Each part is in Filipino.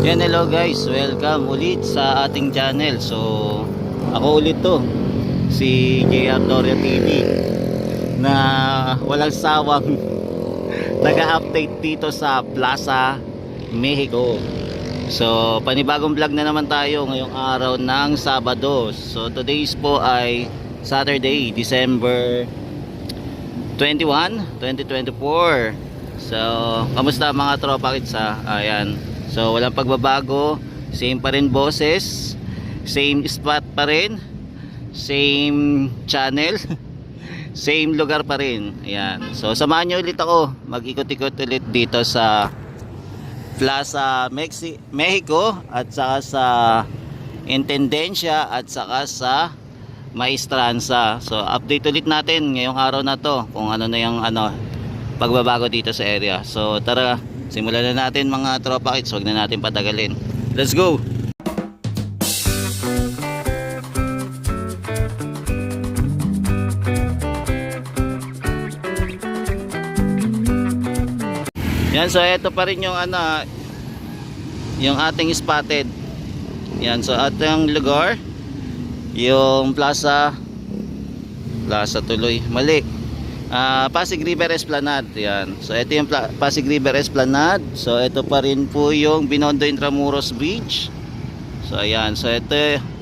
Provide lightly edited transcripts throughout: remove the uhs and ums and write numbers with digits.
Yan, hello guys, welcome ulit sa ating channel. So ako ulit to, si JR Doria TV, na walang sawang nag-update dito sa Plaza Mexico. So panibagong vlog na naman tayo ngayong araw ng Sabado. So today's po ay Saturday, December 21, 2024. So kamusta mga tropa kitsa? Ayan, so walang pagbabago, same pa rin boses, same spot pa rin, same channel, same lugar pa rin. Ayan, so samahan nyo ulit ako, mag-ikot-ikot ulit dito sa Plaza Mexico at saka sa Intendencia at saka sa Maestranza. So update ulit natin ngayong araw na to kung ano na yung pagbabago dito sa area. So tara, simulan na natin mga tropa kits, huwag na natin patagalin. Let's go! Yan, so ito pa rin yung yung ating spotted. Yan, so ating lugar, yung Plaza tuloy, mali, Pasig River Esplanade. Yan, so ito yung Pasig River Esplanade. So ito pa rin po yung Binondo Intramuros Bridge. So ayan, so ito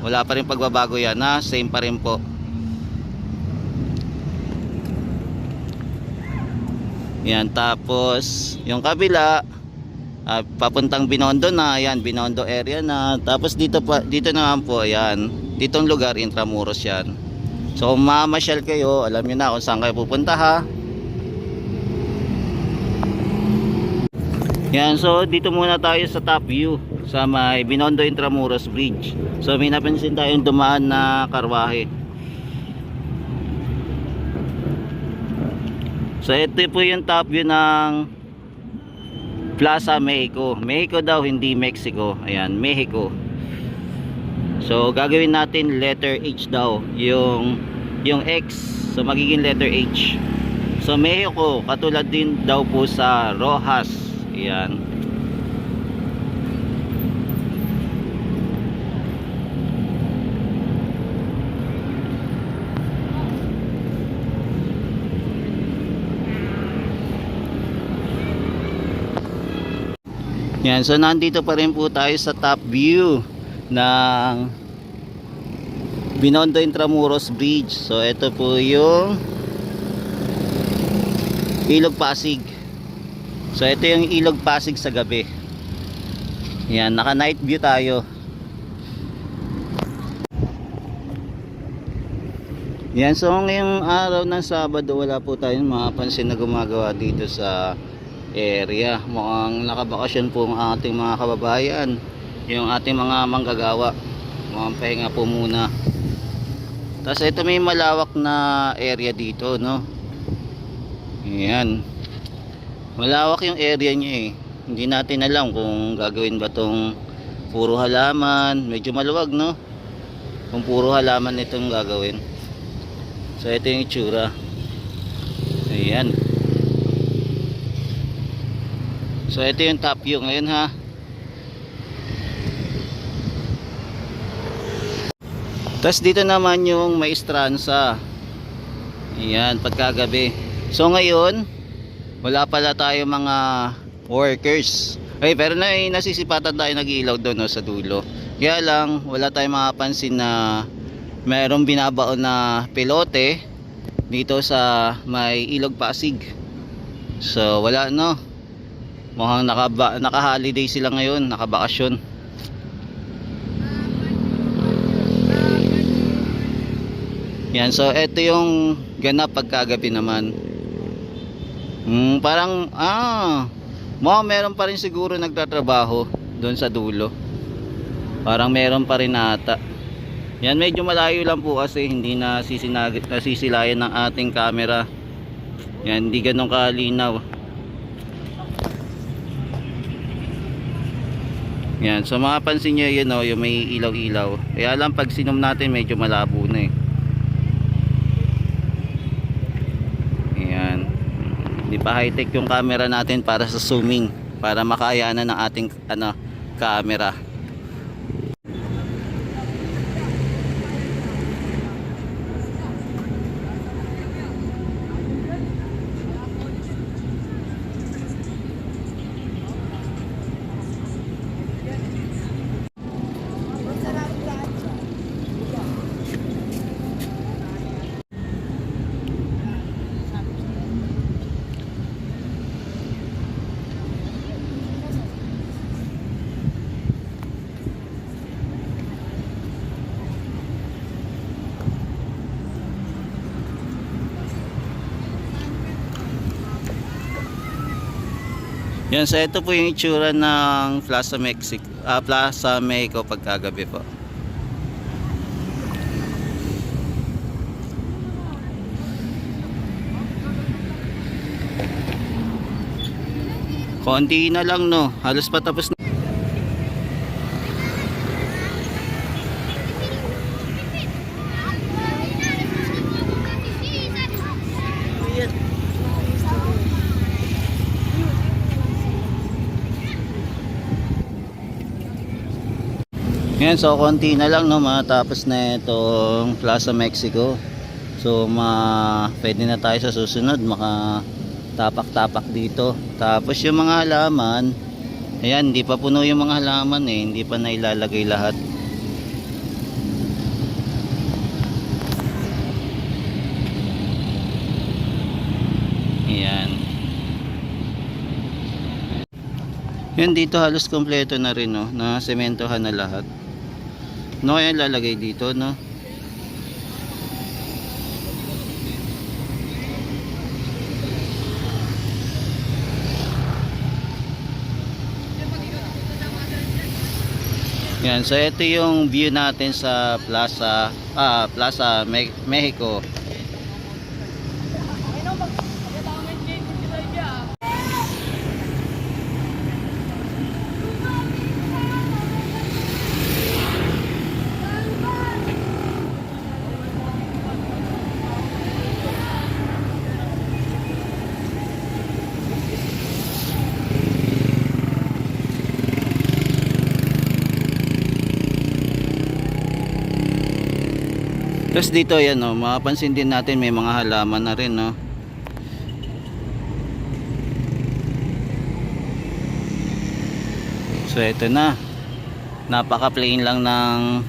wala pa rin pagbabago yan, same pa rin po. Yan, tapos yung kabila papuntang Binondo na, yan, Binondo area na. Tapos dito naman po, yan, ditong lugar Intramuros yan. So kung mamasyal kayo, alam niyo na kung saan kayo pupunta, ha. Yan, so dito muna tayo sa top view sa may Binondo Intramuros Bridge. So may napansin tayong dumaan na karwahe. So ito po yung top view ng Plaza Mexico. Mexico daw, hindi Mexico. Ayan, Mexico. So gagawin natin letter H daw, yung X, so magiging letter H. So Mexico, katulad din daw po sa Rojas. Ayan. Yan, so nandito pa rin po tayo sa top view ng Binondo Intramuros Bridge. So ito po yung Ilog Pasig. So ito yung Ilog Pasig sa gabi. Yan, naka night view tayo. Yan, so ngayong araw ng Sabado wala po tayong mapapansin na gumagawa dito sa area. Mukhang nakabakasyon po ang ating mga kababayan, yung ating mga manggagawa. Mukhang pahinga po muna. Tapos ito may malawak na area dito, no? Ayan, malawak yung area niya eh. Hindi natin alam kung gagawin ba tong puro halaman. Medyo maluwag, no? Kung puro halaman itong gagawin. So ito yung itsura. Ayan. So ito yung top view ngayon, ha. Tapos dito naman yung Maestranza. Ayan, pagkagabi. So ngayon wala pala tayo mga workers. Ay, pero nasisipatan tayo nag-iilaw doon, no, sa dulo. Kaya lang wala tayong makapansin na mayroong binabaon na pilote dito sa may Ilog Pasig. So wala, no. Mukhang naka-holiday sila ngayon, nakabakasyon. Yan, so ito yung ganap pagkagabi naman. Parang mukhang meron pa rin siguro nagtatrabaho doon sa dulo. Parang meron pa rin ata. Yan, medyo malayo lang po kasi hindi nasisilayan ng ating camera. Yan, hindi ganun kalinaw. Yan, so makapansin nyo yun, yung may ilaw-ilaw. Kaya lang pag sinom natin medyo malabo na eh. Ayan, hindi pa high-tech yung camera natin para sa zooming, para makayanan ng ating camera. Yan, so ito po yung itsura ng Plaza Mexico, Plaza Mexico pagkagabi po. Konti na lang, no, halos patapos na. Yan, so konti na lang, no, matapos na itong Plaza Mexico. So pwede na tayo sa susunod tapak-tapak dito. Tapos yung mga halaman, ayan, hindi pa puno yung mga halaman eh, hindi pa nailalagay lahat. Ayan. Yan, dito halos kompleto na rin, no, na sementohan na lahat. No, kaya lalagay dito, no. Yan, so ito yung view natin sa Plaza Mexico. Tapos dito, yan, no, mapapansin din natin may mga halaman na rin, no. So ito na, napaka plain lang ng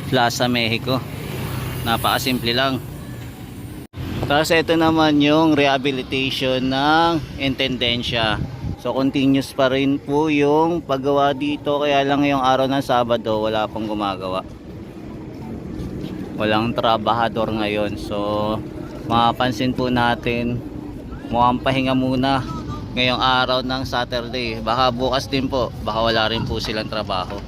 Plaza Mexico, napaka simple lang. Tapos ito naman yung rehabilitation ng Intendencia. So continuous pa rin po yung paggawa dito, kaya lang yung araw ng Sabado wala pang gumagawa, walang trabahador ngayon. So mapapansin po natin mukhang pahinga muna ngayong araw ng Saturday. Baka bukas din po, baka wala rin po silang trabaho.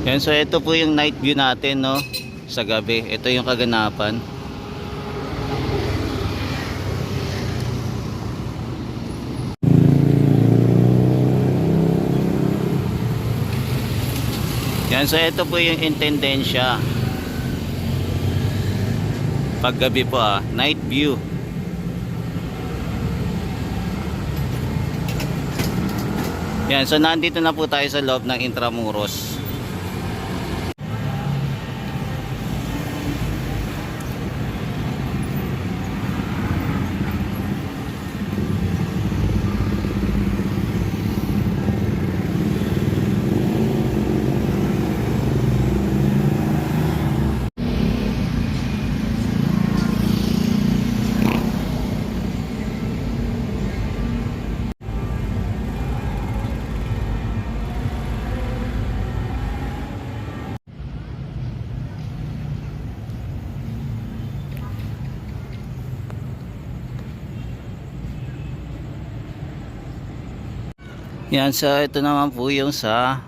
Yan, so ito po yung night view natin, no, sa gabi. Ito yung kaganapan. Yan, so ito po yung Intendencia paggabi po, night view. Yan, so nandito na po tayo sa loob ng Intramuros. Yan, so ito naman po yung sa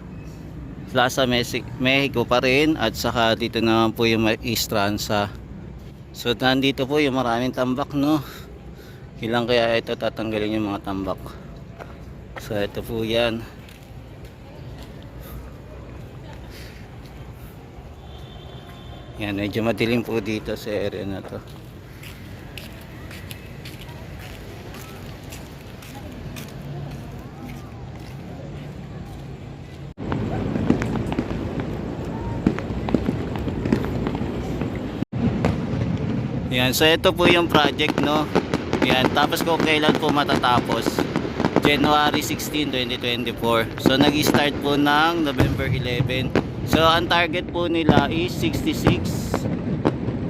Plaza Mexico pa rin, at saka dito naman po yung Eastranza. So nandito po yung maraming tambak, no. Ilang kaya ito tatanggalin yung mga tambak. So ito po yan. Yan, medyo madilim po dito sa area na to. Yan, so ito po yung project, no. Yan, tapos kung kailan po matatapos, January 16, 2024. So nag-start po ng November 11. So ang target po nila is 66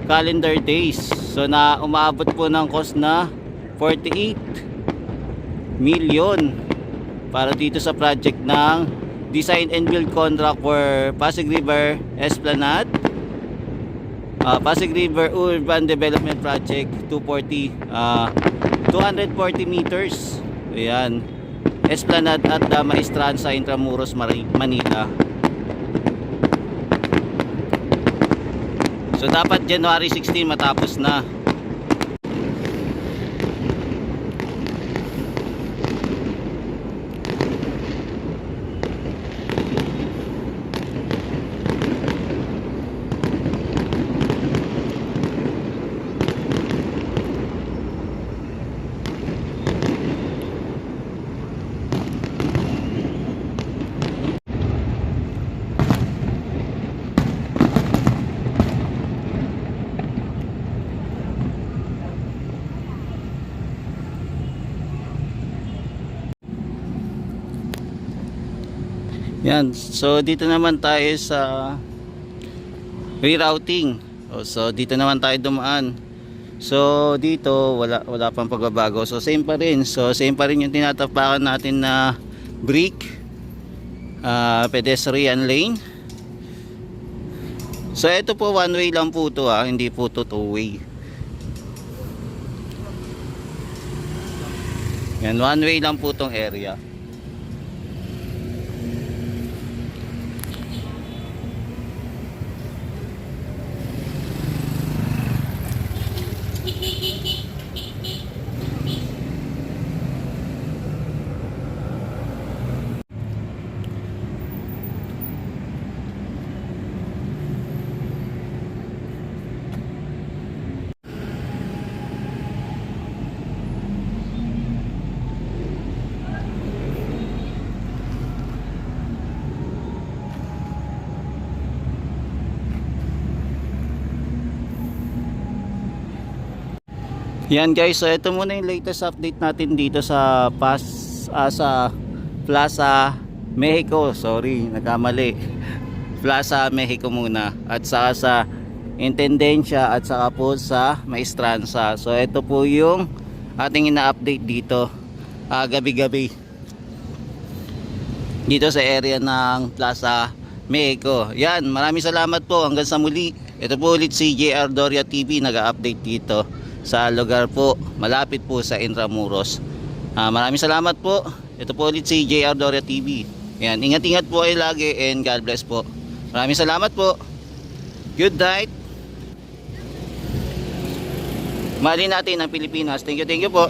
calendar days. So na umaabot po ng cost na 48 million para dito sa project ng design and build contract for Pasig River Esplanade, Pasig River Urban Development Project 240 meters. Ayan, Esplanade at Maestranza Intramuros, Manila. So dapat January 16 matapos na. Yan, so dito naman tayo sa rerouting. So dito naman tayo dumaan. So dito wala pang pagbabago. So same pa rin. So same pa rin yung tinatapakan natin na brick pedestrian lane. So ito po one way lang po to, hindi po to two way. Yan, one way lang po tong area. Yan guys, so ito muna yung latest update natin dito sa sa Plaza Mexico. Sorry, nagkamali. Plaza Mexico muna, at saka sa Intendencia, at saka po sa Maestranza. So ito po yung ating ina-update dito gabi-gabi dito sa area ng Plaza Mexico. Yan, maraming salamat po, hanggang sa muli. Ito po ulit si JR Doria TV, nag-update dito sa lugar po malapit po sa Intramuros. Maraming salamat po. Ito po ulit si JR Doria TV. Yan, ingat-ingat po kayo lagi, and God bless po. Maraming salamat po. Good night. Mahalin natin ang Pilipinas. Thank you po.